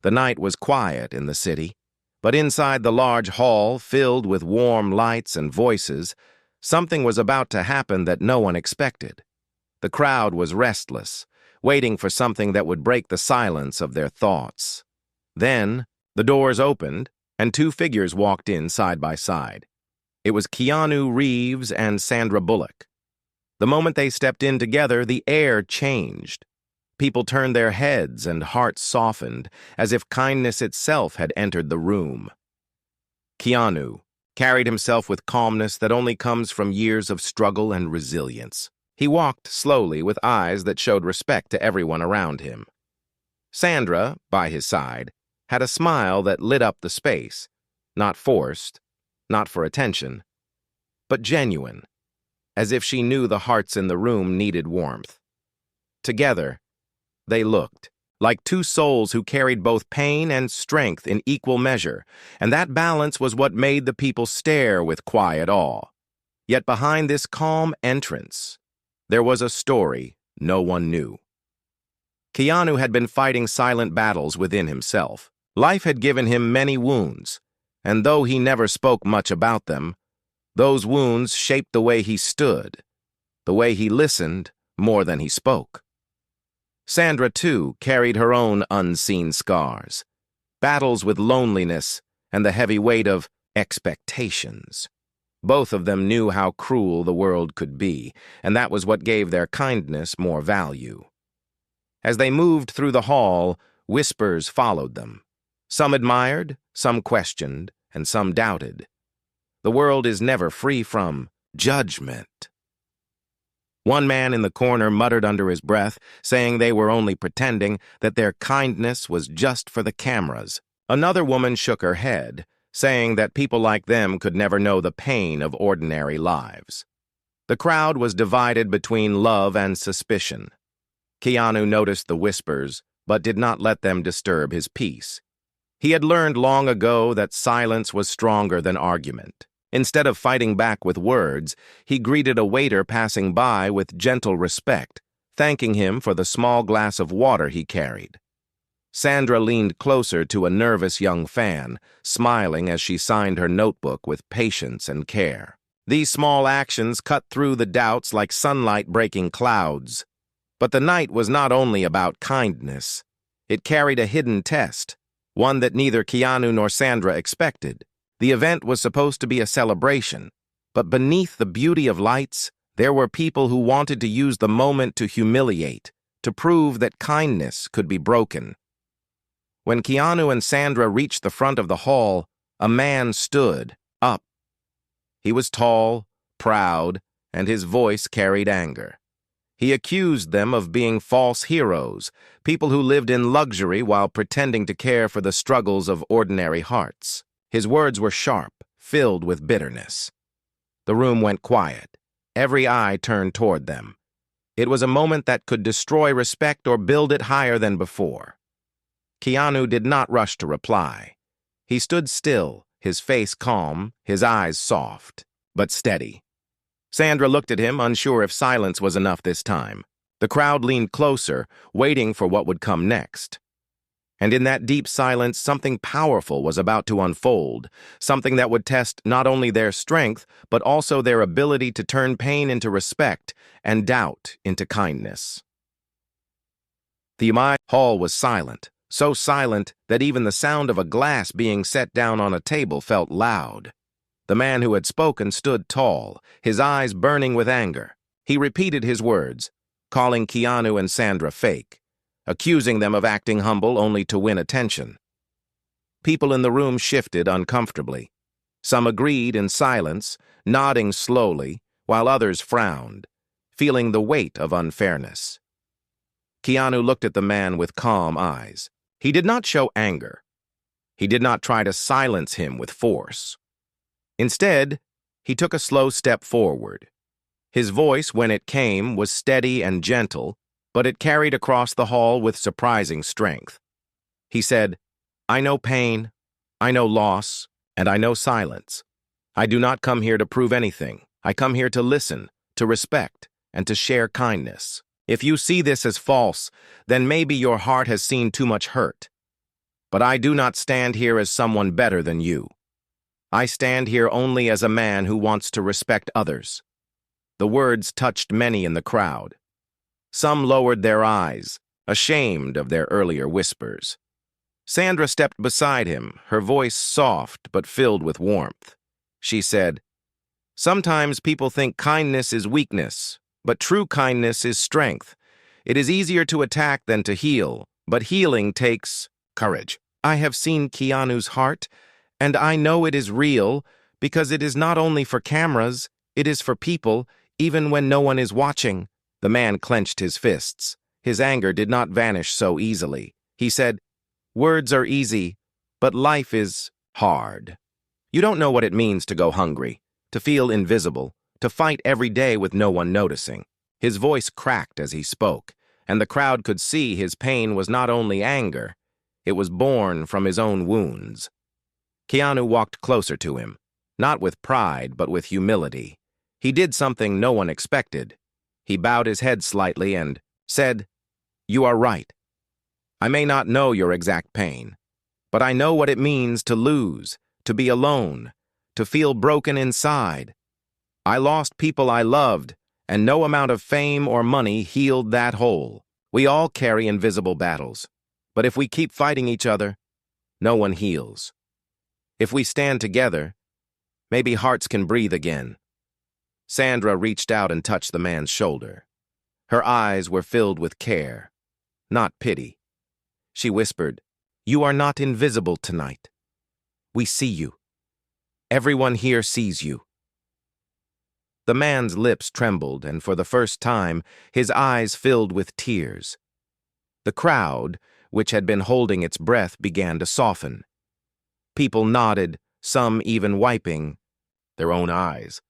The night was quiet in the city, but inside the large hall, filled with warm lights and voices, something was about to happen that no one expected. The crowd was restless, waiting for something that would break the silence of their thoughts. Then, the doors opened, and two figures walked in side by side. It was Keanu Reeves and Sandra Bullock. The moment they stepped in together, the air changed. People turned their heads and hearts softened, as if kindness itself had entered the room. Keanu carried himself with calmness that only comes from years of struggle and resilience. He walked slowly with eyes that showed respect to everyone around him. Sandra, by his side, had a smile that lit up the space, not forced, not for attention, but genuine, as if she knew the hearts in the room needed warmth. Together, they looked like two souls who carried both pain and strength in equal measure, and that balance was what made the people stare with quiet awe. Yet behind this calm entrance, there was a story no one knew. Keanu had been fighting silent battles within himself. Life had given him many wounds, and though he never spoke much about them, those wounds shaped the way he stood, the way he listened more than he spoke. Sandra, too, carried her own unseen scars, battles with loneliness and the heavy weight of expectations. Both of them knew how cruel the world could be, and that was what gave their kindness more value. As they moved through the hall, whispers followed them. Some admired, some questioned, and some doubted. The world is never free from judgment. One man in the corner muttered under his breath, saying they were only pretending, that their kindness was just for the cameras. Another woman shook her head, saying that people like them could never know the pain of ordinary lives. The crowd was divided between love and suspicion. Keanu noticed the whispers, but did not let them disturb his peace. He had learned long ago that silence was stronger than argument. Instead of fighting back with words, he greeted a waiter passing by with gentle respect, thanking him for the small glass of water he carried. Sandra leaned closer to a nervous young fan, smiling as she signed her notebook with patience and care. These small actions cut through the doubts like sunlight breaking clouds. But the night was not only about kindness. It carried a hidden test, one that neither Keanu nor Sandra expected. The event was supposed to be a celebration, but beneath the beauty of lights, there were people who wanted to use the moment to humiliate, to prove that kindness could be broken. When Keanu and Sandra reached the front of the hall, a man stood up. He was tall, proud, and his voice carried anger. He accused them of being false heroes, people who lived in luxury while pretending to care for the struggles of ordinary hearts. His words were sharp, filled with bitterness. The room went quiet. Every eye turned toward them. It was a moment that could destroy respect or build it higher than before. Keanu did not rush to reply. He stood still, his face calm, his eyes soft, but steady. Sandra looked at him, unsure if silence was enough this time. The crowd leaned closer, waiting for what would come next. And in that deep silence, something powerful was about to unfold, something that would test not only their strength, but also their ability to turn pain into respect and doubt into kindness. The hall was silent, so silent that even the sound of a glass being set down on a table felt loud. The man who had spoken stood tall, his eyes burning with anger. He repeated his words, calling Keanu and Sandra fake, accusing them of acting humble only to win attention. People in the room shifted uncomfortably. Some agreed in silence, nodding slowly, while others frowned, feeling the weight of unfairness. Keanu looked at the man with calm eyes. He did not show anger. He did not try to silence him with force. Instead, he took a slow step forward. His voice, when it came, was steady and gentle, but it carried across the hall with surprising strength. He said, "I know pain, I know loss, and I know silence. I do not come here to prove anything. I come here to listen, to respect, and to share kindness. If you see this as false, then maybe your heart has seen too much hurt. But I do not stand here as someone better than you. I stand here only as a man who wants to respect others." The words touched many in the crowd. Some lowered their eyes, ashamed of their earlier whispers. Sandra stepped beside him, her voice soft but filled with warmth. She said, "Sometimes people think kindness is weakness, but true kindness is strength. It is easier to attack than to heal, but healing takes courage. I have seen Keanu's heart, and I know it is real because it is not only for cameras, it is for people, even when no one is watching." The man clenched his fists. His anger did not vanish so easily. He said, "Words are easy, but life is hard. You don't know what it means to go hungry, to feel invisible, to fight every day with no one noticing." His voice cracked as he spoke, and the crowd could see his pain was not only anger, it was born from his own wounds. Keanu walked closer to him, not with pride, but with humility. He did something no one expected. He bowed his head slightly and said, "You are right. I may not know your exact pain, but I know what it means to lose, to be alone, to feel broken inside. I lost people I loved, and no amount of fame or money healed that hole. We all carry invisible battles, but if we keep fighting each other, no one heals. If we stand together, maybe hearts can breathe again." Sandra reached out and touched the man's shoulder. Her eyes were filled with care, not pity. She whispered, "You are not invisible tonight. We see you. Everyone here sees you." The man's lips trembled, and for the first time, his eyes filled with tears. The crowd, which had been holding its breath, began to soften. People nodded, some even wiping their own eyes.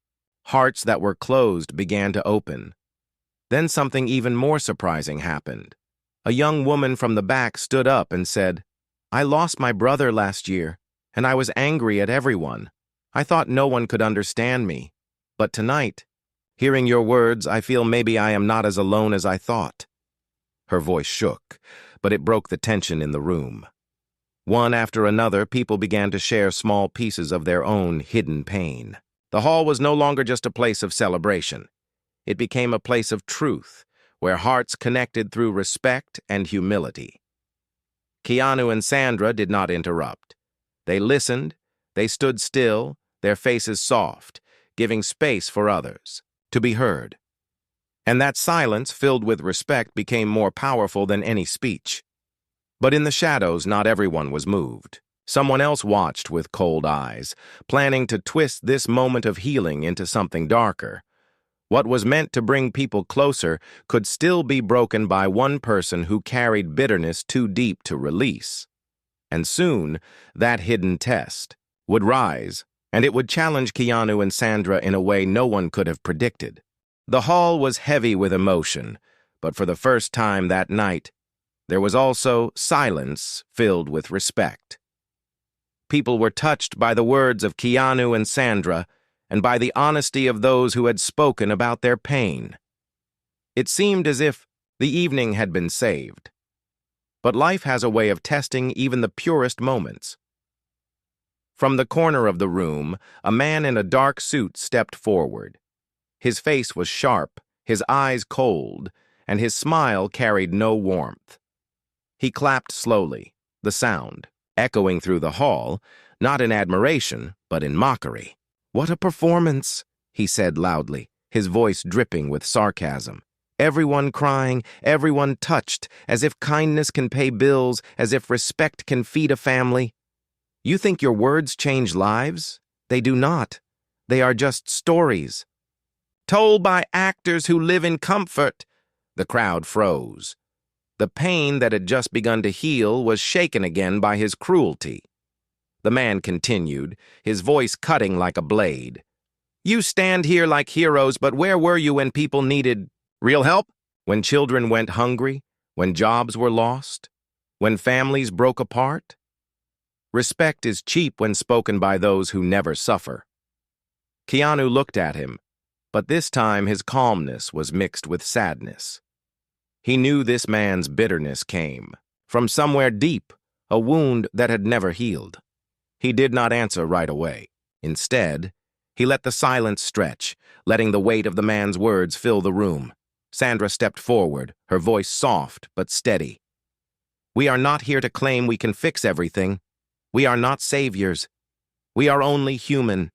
Hearts that were closed began to open. Then something even more surprising happened. A young woman from the back stood up and said, "I lost my brother last year, and I was angry at everyone. I thought no one could understand me. But tonight, hearing your words, I feel maybe I am not as alone as I thought." Her voice shook, but it broke the tension in the room. One after another, people began to share small pieces of their own hidden pain. The hall was no longer just a place of celebration. It became a place of truth, where hearts connected through respect and humility. Keanu and Sandra did not interrupt. They listened, they stood still, their faces soft, giving space for others to be heard. And that silence, filled with respect, became more powerful than any speech. But in the shadows, not everyone was moved. Someone else watched with cold eyes, planning to twist this moment of healing into something darker. What was meant to bring people closer could still be broken by one person who carried bitterness too deep to release. And soon, that hidden test would rise, and it would challenge Keanu and Sandra in a way no one could have predicted. The hall was heavy with emotion, but for the first time that night, there was also silence filled with respect. People were touched by the words of Keanu and Sandra and by the honesty of those who had spoken about their pain. It seemed as if the evening had been saved. But life has a way of testing even the purest moments. From the corner of the room, a man in a dark suit stepped forward. His face was sharp, his eyes cold, and his smile carried no warmth. He clapped slowly, the sound echoing through the hall, not in admiration, but in mockery. "What a performance," he said loudly, his voice dripping with sarcasm. "Everyone crying, everyone touched, as if kindness can pay bills, as if respect can feed a family. You think your words change lives? They do not. They are just stories, told by actors who live in comfort." The crowd froze. The pain that had just begun to heal was shaken again by his cruelty. The man continued, his voice cutting like a blade. "You stand here like heroes, but where were you when people needed real help? When children went hungry? When jobs were lost? When families broke apart? Respect is cheap when spoken by those who never suffer." Keanu looked at him, but this time his calmness was mixed with sadness. He knew this man's bitterness came from somewhere deep, a wound that had never healed. He did not answer right away. Instead, he let the silence stretch, letting the weight of the man's words fill the room. Sandra stepped forward, her voice soft but steady. "We are not here to claim we can fix everything. We are not saviors. We are only human.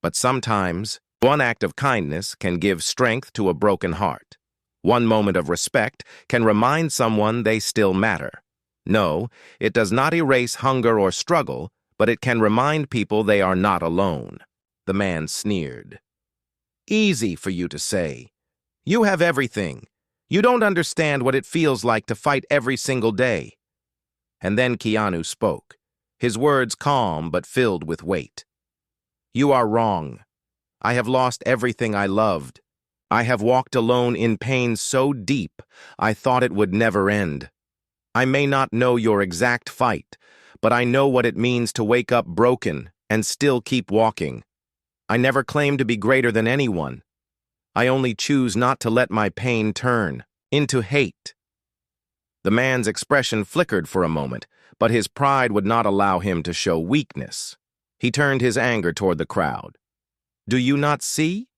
But sometimes, one act of kindness can give strength to a broken heart. One moment of respect can remind someone they still matter. No, it does not erase hunger or struggle, but it can remind people they are not alone." The man sneered. "Easy for you to say. You have everything. You don't understand what it feels like to fight every single day." And then Keanu spoke, his words calm but filled with weight. "You are wrong. I have lost everything I loved. I have walked alone in pain so deep I thought it would never end. I may not know your exact fight, but I know what it means to wake up broken and still keep walking. I never claim to be greater than anyone. I only choose not to let my pain turn into hate." The man's expression flickered for a moment, but his pride would not allow him to show weakness. He turned his anger toward the crowd. "Do you not see?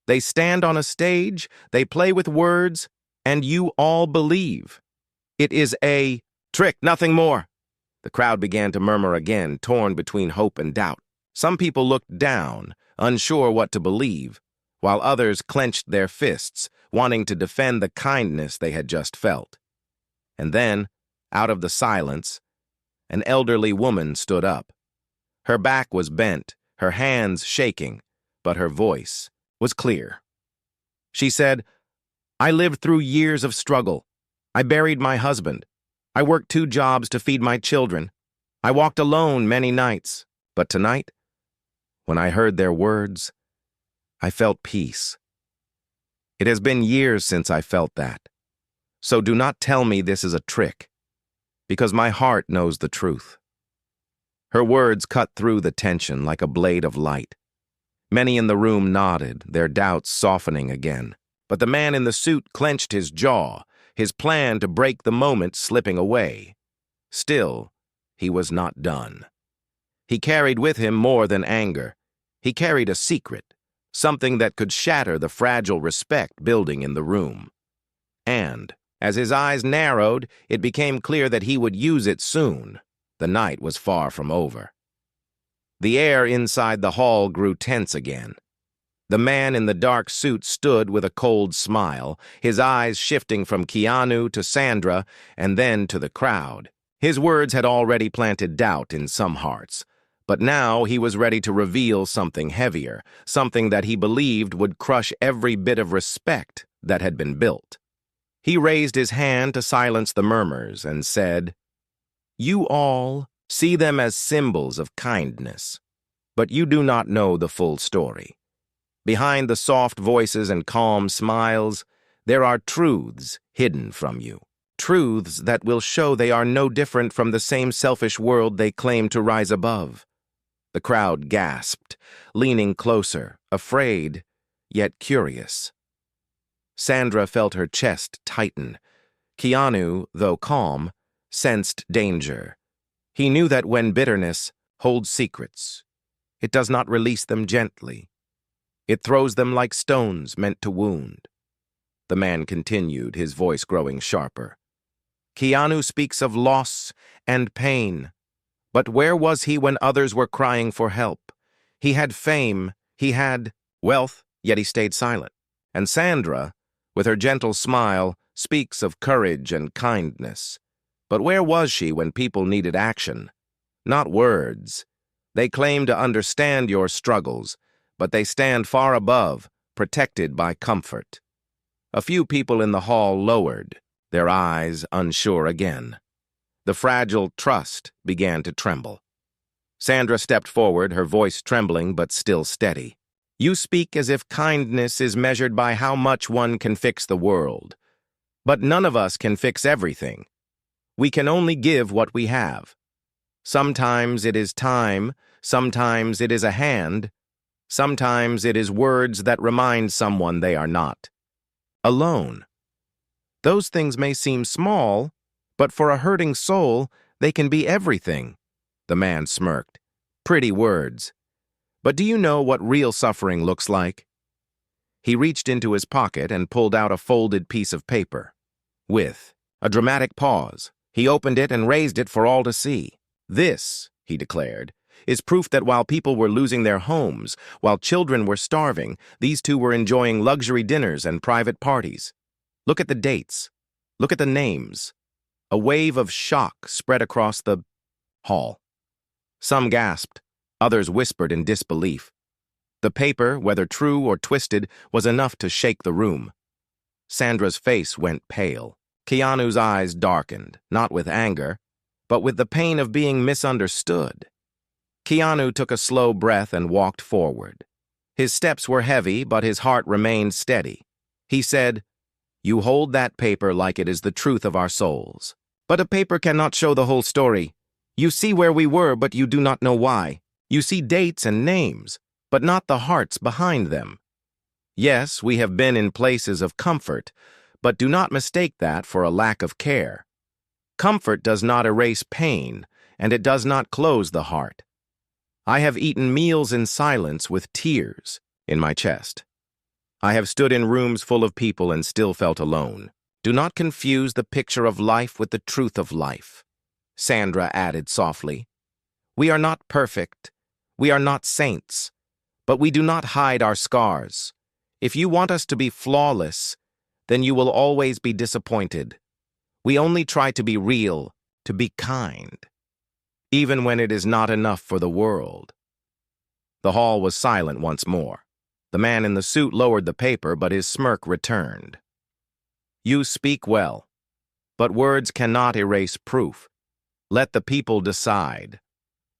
They stand on a stage, they play with words, and you all believe. It is a trick, nothing more." The crowd began to murmur again, torn between hope and doubt. Some people looked down, unsure what to believe, while others clenched their fists, wanting to defend the kindness they had just felt. And then, out of the silence, an elderly woman stood up. Her back was bent, her hands shaking, but her voice was clear. She said, "I lived through years of struggle. I buried my husband. I worked 2 jobs to feed my children. I walked alone many nights. But tonight, when I heard their words, I felt peace. It has been years since I felt that. So do not tell me this is a trick, because my heart knows the truth." Her words cut through the tension like a blade of light. Many in the room nodded, their doubts softening again. But the man in the suit clenched his jaw, his plan to break the moment slipping away. Still, he was not done. He carried with him more than anger. He carried a secret, something that could shatter the fragile respect building in the room. And, as his eyes narrowed, it became clear that he would use it soon. The night was far from over. The air inside the hall grew tense again. The man in the dark suit stood with a cold smile, his eyes shifting from Keanu to Sandra and then to the crowd. His words had already planted doubt in some hearts, but now he was ready to reveal something heavier, something that he believed would crush every bit of respect that had been built. He raised his hand to silence the murmurs and said, "You all see them as symbols of kindness, but you do not know the full story. Behind the soft voices and calm smiles, there are truths hidden from you. Truths that will show they are no different from the same selfish world they claim to rise above." The crowd gasped, leaning closer, afraid, yet curious. Sandra felt her chest tighten. Keanu, though calm, sensed danger. He knew that when bitterness holds secrets, it does not release them gently. It throws them like stones meant to wound. The man continued, his voice growing sharper. "Keanu speaks of loss and pain. But where was he when others were crying for help? He had fame, he had wealth, yet he stayed silent. And Sandra, with her gentle smile, speaks of courage and kindness. But where was she when people needed action? Not words. They claim to understand your struggles, but they stand far above, protected by comfort." A few people in the hall lowered, their eyes unsure again. The fragile trust began to tremble. Sandra stepped forward, her voice trembling but still steady. "You speak as if kindness is measured by how much one can fix the world. But none of us can fix everything. We can only give what we have. Sometimes it is time, sometimes it is a hand, sometimes it is words that remind someone they are not alone. Those things may seem small, but for a hurting soul, They can be everything. The man smirked. Pretty words. But do you know what real suffering looks like? He reached into his pocket and pulled out a folded piece of paper. With a dramatic pause, he opened it and raised it for all to see. This, he declared, is proof that while people were losing their homes, while children were starving, these two were enjoying luxury dinners and private parties. Look at the dates. Look at the names. A wave of shock spread across the hall. Some gasped. Others whispered in disbelief. The paper, whether true or twisted, was enough to shake the room. Sandra's face went pale. Keanu's eyes darkened, not with anger, but with the pain of being misunderstood. Keanu took a slow breath and walked forward. His steps were heavy, but his heart remained steady. He said, "You hold that paper like it is the truth of our souls. But a paper cannot show the whole story. You see where we were, but you do not know why. You see dates and names, but not the hearts behind them. Yes, we have been in places of comfort, but do not mistake that for a lack of care. Comfort does not erase pain, and it does not close the heart. I have eaten meals in silence with tears in my chest. I have stood in rooms full of people and still felt alone. Do not confuse the picture of life with the truth of life," Sandra added softly. "We are not perfect. We are not saints. But we do not hide our scars. If you want us to be flawless, then you will always be disappointed. We only try to be real, to be kind, even when it is not enough for the world." The hall was silent once more. The man in the suit lowered the paper, but his smirk returned. "You speak well, but words cannot erase proof. Let the people decide.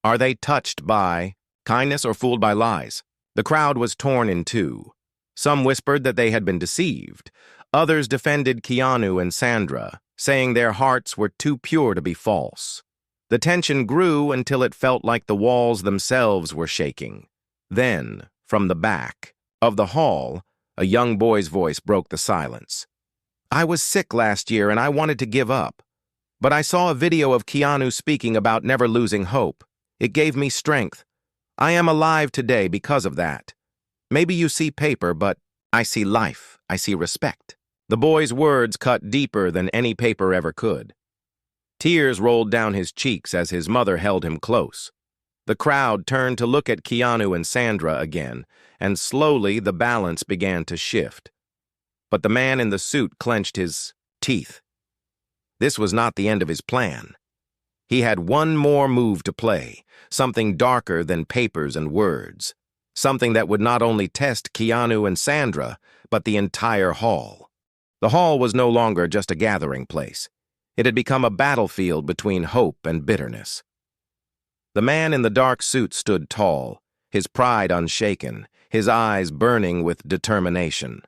Are they touched by kindness or fooled by lies?" The crowd was torn in two. Some whispered that they had been deceived. Others defended Keanu and Sandra, saying their hearts were too pure to be false. The tension grew until it felt like the walls themselves were shaking. Then, from the back of the hall, a young boy's voice broke the silence. "I was sick last year and I wanted to give up. But I saw a video of Keanu speaking about never losing hope. It gave me strength. I am alive today because of that. Maybe you see paper, but I see life. I see respect." The boy's words cut deeper than any paper ever could. Tears rolled down his cheeks as his mother held him close. The crowd turned to look at Keanu and Sandra again, and slowly the balance began to shift. But the man in the suit clenched his teeth. This was not the end of his plan. He had one more move to play, something darker than papers and words, something that would not only test Keanu and Sandra, but the entire hall. The hall was no longer just a gathering place. It had become a battlefield between hope and bitterness. The man in the dark suit stood tall, his pride unshaken, his eyes burning with determination.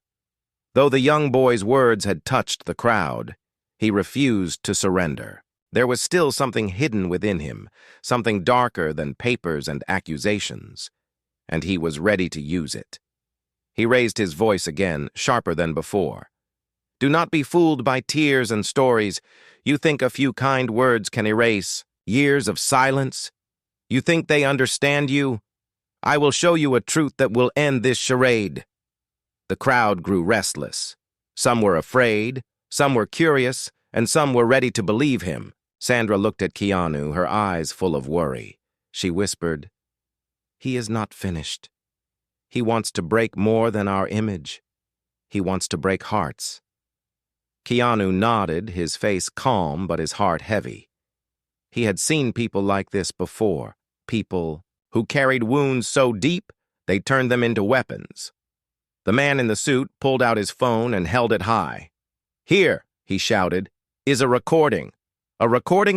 Though the young boy's words had touched the crowd, he refused to surrender. There was still something hidden within him, something darker than papers and accusations, and he was ready to use it. He raised his voice again, sharper than before. "Do not be fooled by tears and stories. You think a few kind words can erase years of silence? You think they understand you? I will show you a truth that will end this charade." The crowd grew restless. Some were afraid, some were curious, and some were ready to believe him. Sandra looked at Keanu, her eyes full of worry. She whispered, "He is not finished. He wants to break more than our image. He wants to break hearts." Keanu nodded, his face calm but his heart heavy. He had seen people like this before, people who carried wounds so deep they turned them into weapons. The man in the suit pulled out his phone and held it high. "Here," he shouted, "is a recording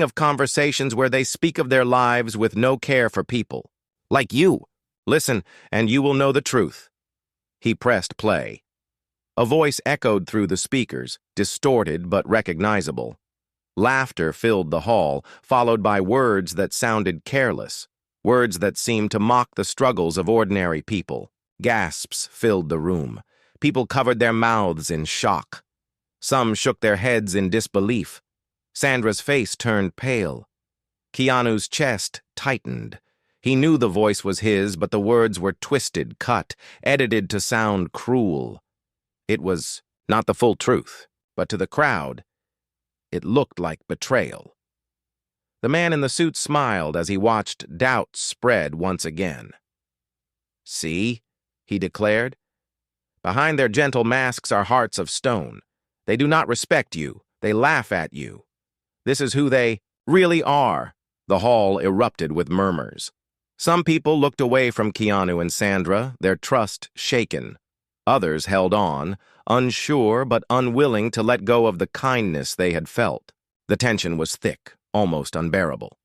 of conversations where they speak of their lives with no care for people. Like you. Listen, and you will know the truth." He pressed play. A voice echoed through the speakers, distorted but recognizable. Laughter filled the hall, followed by words that sounded careless, words that seemed to mock the struggles of ordinary people. Gasps filled the room. People covered their mouths in shock. Some shook their heads in disbelief. Sandra's face turned pale. Keanu's chest tightened. He knew the voice was his, but the words were twisted, cut, edited to sound cruel. It was not the full truth, but to the crowd, it looked like betrayal. The man in the suit smiled as he watched doubt spread once again. "See," he declared, "behind their gentle masks are hearts of stone. They do not respect you. They laugh at you. This is who they really are." The hall erupted with murmurs. Some people looked away from Keanu and Sandra, their trust shaken. Others held on, unsure but unwilling to let go of the kindness they had felt. The tension was thick, almost unbearable.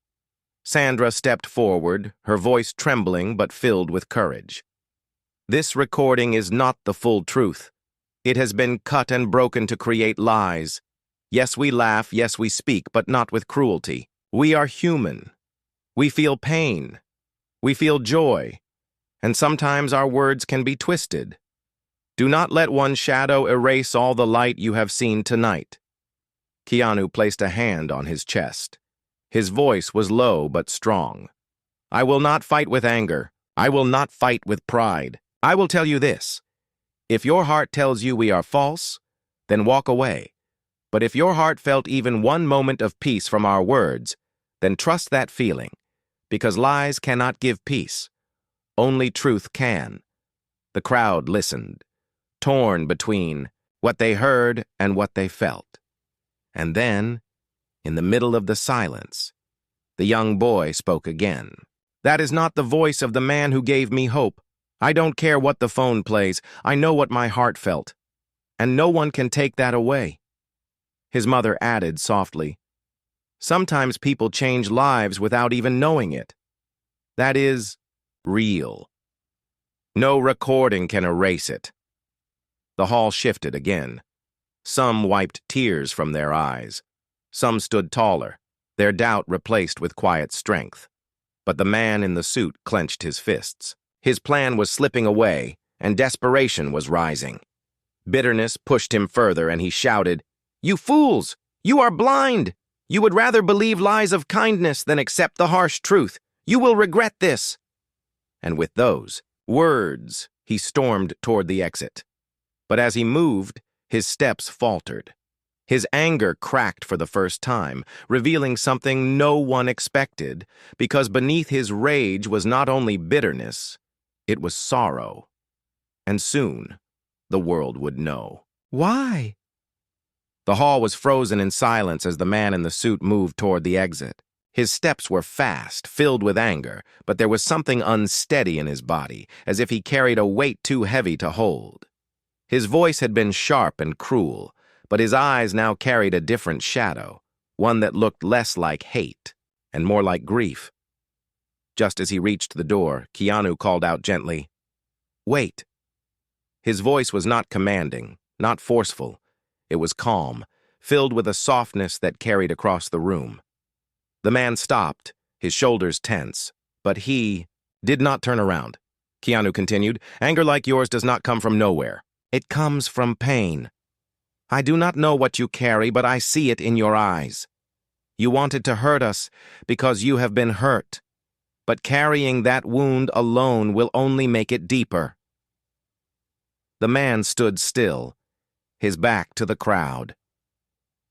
Sandra stepped forward, her voice trembling but filled with courage. "This recording is not the full truth. It has been cut and broken to create lies. Yes, we laugh, yes, we speak, but not with cruelty. We are human. We feel pain. We feel joy. And sometimes our words can be twisted. Do not let one shadow erase all the light you have seen tonight." Keanu placed a hand on his chest. His voice was low but strong. "I will not fight with anger. I will not fight with pride. I will tell you this. If your heart tells you we are false, then walk away. But if your heart felt even one moment of peace from our words, then trust that feeling, because lies cannot give peace. Only truth can." The crowd listened, torn between what they heard and what they felt. And then, in the middle of the silence, the young boy spoke again. "That is not the voice of the man who gave me hope. I don't care what the phone plays. I know what my heart felt. And no one can take that away." His mother added softly, "Sometimes people change lives without even knowing it. That is real. No recording can erase it." The hall shifted again. Some wiped tears from their eyes. Some stood taller, their doubt replaced with quiet strength. But the man in the suit clenched his fists. His plan was slipping away, and desperation was rising. Bitterness pushed him further, and he shouted, "You fools! You are blind! You would rather believe lies of kindness than accept the harsh truth. You will regret this." And with those words, he stormed toward the exit. But as he moved, his steps faltered. His anger cracked for the first time, revealing something no one expected, because beneath his rage was not only bitterness, it was sorrow. And soon, the world would know. "Why?" The hall was frozen in silence as the man in the suit moved toward the exit. His steps were fast, filled with anger, but there was something unsteady in his body, as if he carried a weight too heavy to hold. His voice had been sharp and cruel, but his eyes now carried a different shadow, one that looked less like hate and more like grief. Just as he reached the door, Keanu called out gently, "Wait." His voice was not commanding, not forceful. It was calm, filled with a softness that carried across the room. The man stopped, his shoulders tense, but he did not turn around. Keanu continued, "Anger like yours does not come from nowhere. It comes from pain. I do not know what you carry, but I see it in your eyes. You wanted to hurt us because you have been hurt, but carrying that wound alone will only make it deeper." The man stood still, his back to the crowd.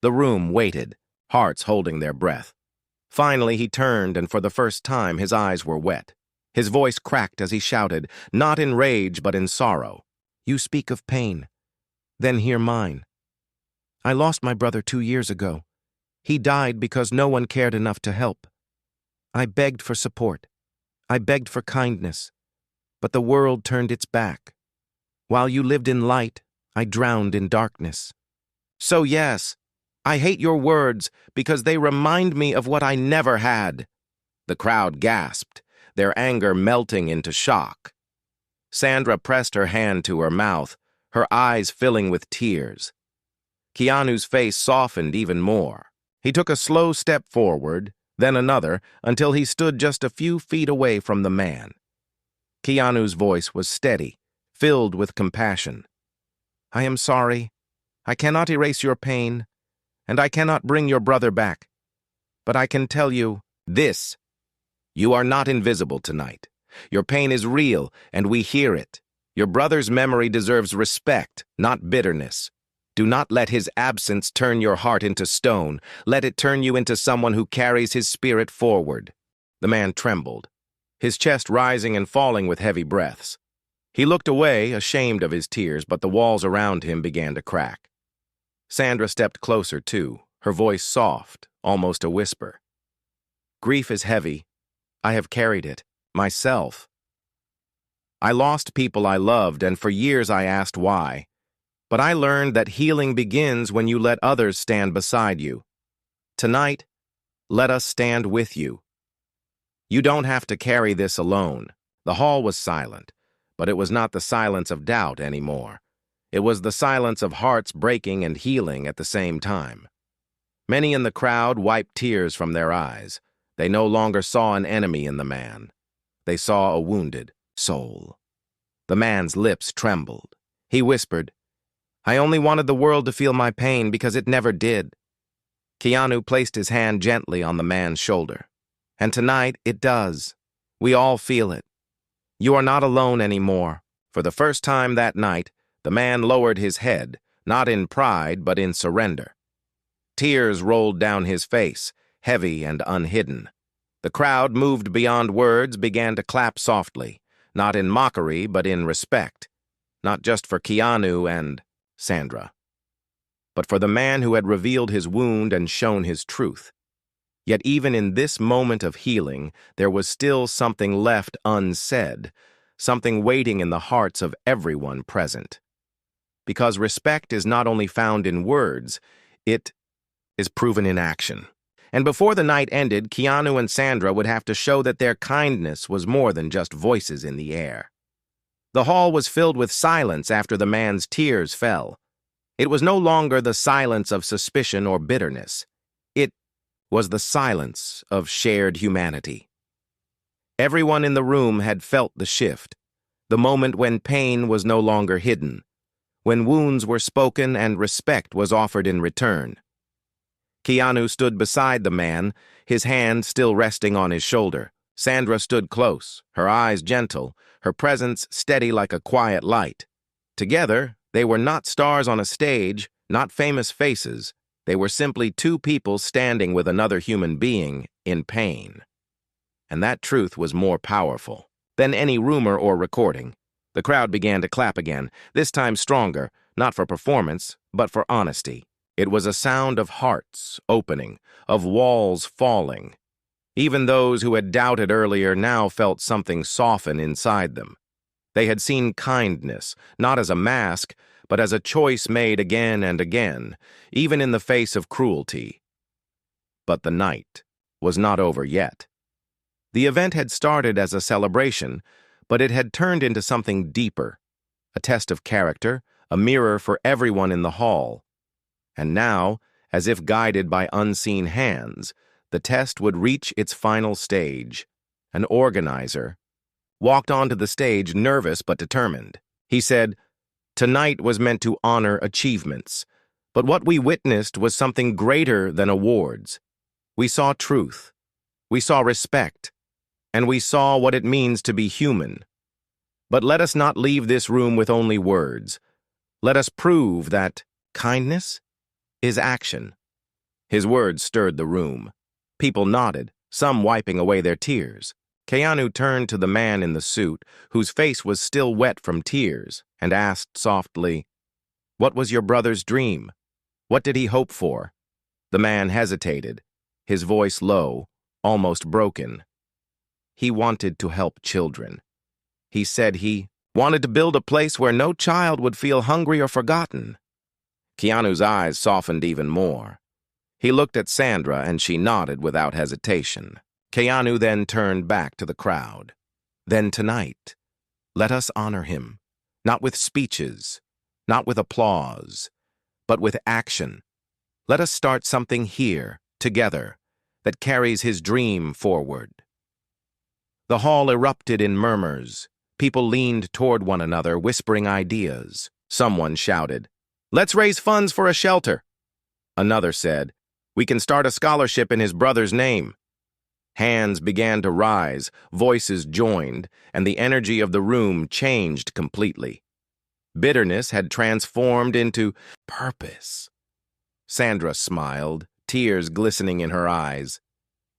The room waited, hearts holding their breath. Finally, he turned, and for the first time, his eyes were wet. His voice cracked as he shouted, not in rage but in sorrow. "You speak of pain. Then hear mine. I lost my brother 2 years ago. He died because no one cared enough to help. I begged for support. I begged for kindness. But the world turned its back. While you lived in light, I drowned in darkness. So yes, I hate your words because they remind me of what I never had." The crowd gasped, their anger melting into shock. Sandra pressed her hand to her mouth, her eyes filling with tears. Keanu's face softened even more. He took a slow step forward, then another, until he stood just a few feet away from the man. Keanu's voice was steady, filled with compassion. "I am sorry. I cannot erase your pain, and I cannot bring your brother back. But I can tell you, This. You are not invisible tonight. Your pain is real, and we hear it. Your brother's memory deserves respect, not bitterness. Do not let his absence turn your heart into stone. Let it turn you into someone who carries his spirit forward. The man trembled, his chest rising and falling with heavy breaths. He looked away, ashamed of his tears, but the walls around him began to crack. Sandra stepped closer, too, her voice soft, almost a whisper. Grief is heavy. I have carried it, myself. I lost people I loved, and for years I asked why. But I learned that healing begins when you let others stand beside you. Tonight, let us stand with you. You don't have to carry this alone. The hall was silent, but it was not the silence of doubt anymore. It was the silence of hearts breaking and healing at the same time. Many in the crowd wiped tears from their eyes. They no longer saw an enemy in the man. They saw a wounded soul. The man's lips trembled. He whispered, I only wanted the world to feel my pain because it never did. Keanu placed his hand gently on the man's shoulder. And tonight, it does. We all feel it. You are not alone anymore. For the first time that night, the man lowered his head, not in pride, but in surrender. Tears rolled down his face, heavy and unhidden. The crowd, moved beyond words, began to clap softly, not in mockery, but in respect. Not just for Keanu and Sandra, but for the man who had revealed his wound and shown his truth. Yet even in this moment of healing, there was still something left unsaid, something waiting in the hearts of everyone present. Because respect is not only found in words, it is proven in action. And before the night ended, Keanu and Sandra would have to show that their kindness was more than just voices in the air. The hall was filled with silence after the man's tears fell. It was no longer the silence of suspicion or bitterness. It was the silence of shared humanity. Everyone in the room had felt the shift, the moment when pain was no longer hidden, when wounds were spoken and respect was offered in return. Keanu stood beside the man, his hand still resting on his shoulder. Sandra stood close, her eyes gentle, her presence steady like a quiet light. Together, they were not stars on a stage, not famous faces. They were simply two people standing with another human being in pain. And that truth was more powerful than any rumor or recording. The crowd began to clap again, this time stronger, not for performance, but for honesty. It was a sound of hearts opening, of walls falling. Even those who had doubted earlier now felt something soften inside them. They had seen kindness, not as a mask, but as a choice made again and again, even in the face of cruelty. But the night was not over yet. The event had started as a celebration, but it had turned into something deeper, a test of character, a mirror for everyone in the hall. And now, as if guided by unseen hands, the test would reach its final stage. An organizer walked onto the stage, nervous but determined. He said, "Tonight was meant to honor achievements, but what we witnessed was something greater than awards. We saw truth, we saw respect, and we saw what it means to be human. But let us not leave this room with only words. Let us prove that kindness is action." His words stirred the room. People nodded, some wiping away their tears. Keanu turned to the man in the suit, whose face was still wet from tears, and asked softly, "What was your brother's dream? What did he hope for?" The man hesitated, his voice low, almost broken. He wanted to help children. He said he wanted to build a place where no child would feel hungry or forgotten. Keanu's eyes softened even more. He looked at Sandra, and she nodded without hesitation. Keanu then turned back to the crowd. "Then tonight, let us honor him, not with speeches, not with applause, but with action. Let us start something here, together, that carries his dream forward." The hall erupted in murmurs. People leaned toward one another, whispering ideas. Someone shouted, "Let's raise funds for a shelter." Another said, "We can start a scholarship in his brother's name." Hands began to rise, voices joined, and the energy of the room changed completely. Bitterness had transformed into purpose. Sandra smiled, tears glistening in her eyes.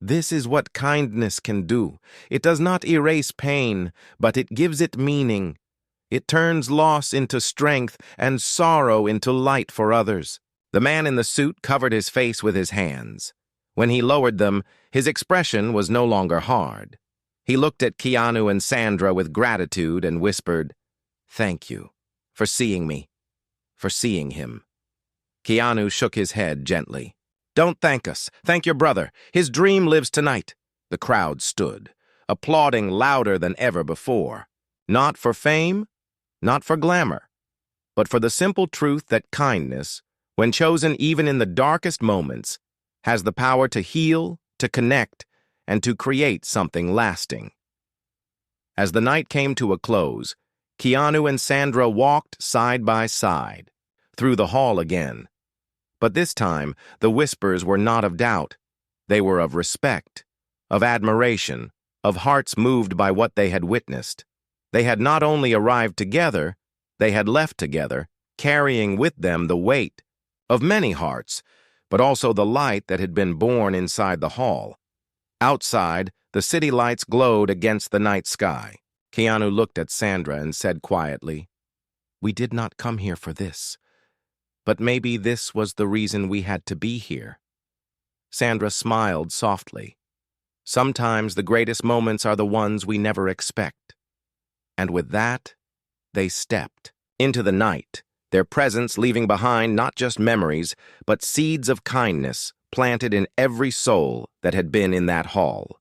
This is what kindness can do. It does not erase pain, but it gives it meaning. It turns loss into strength and sorrow into light for others. The man in the suit covered his face with his hands. When he lowered them, his expression was no longer hard. He looked at Keanu and Sandra with gratitude and whispered, "Thank you for seeing me, for seeing him." Keanu shook his head gently. "Don't thank us. Thank your brother. His dream lives tonight." The crowd stood, applauding louder than ever before. Not for fame, not for glamour, but for the simple truth that kindness, when chosen even in the darkest moments, has the power to heal, to connect, and to create something lasting. As the night came to a close, Keanu and Sandra walked side by side, through the hall again. But this time, the whispers were not of doubt. They were of respect, of admiration, of hearts moved by what they had witnessed. They had not only arrived together, they had left together, carrying with them the weight of many hearts, but also the light that had been born inside the hall. Outside, the city lights glowed against the night sky. Keanu looked at Sandra and said quietly, "We did not come here for this, but maybe this was the reason we had to be here." Sandra smiled softly. Sometimes the greatest moments are the ones we never expect. And with that, they stepped into the night, their presence leaving behind not just memories, but seeds of kindness planted in every soul that had been in that hall.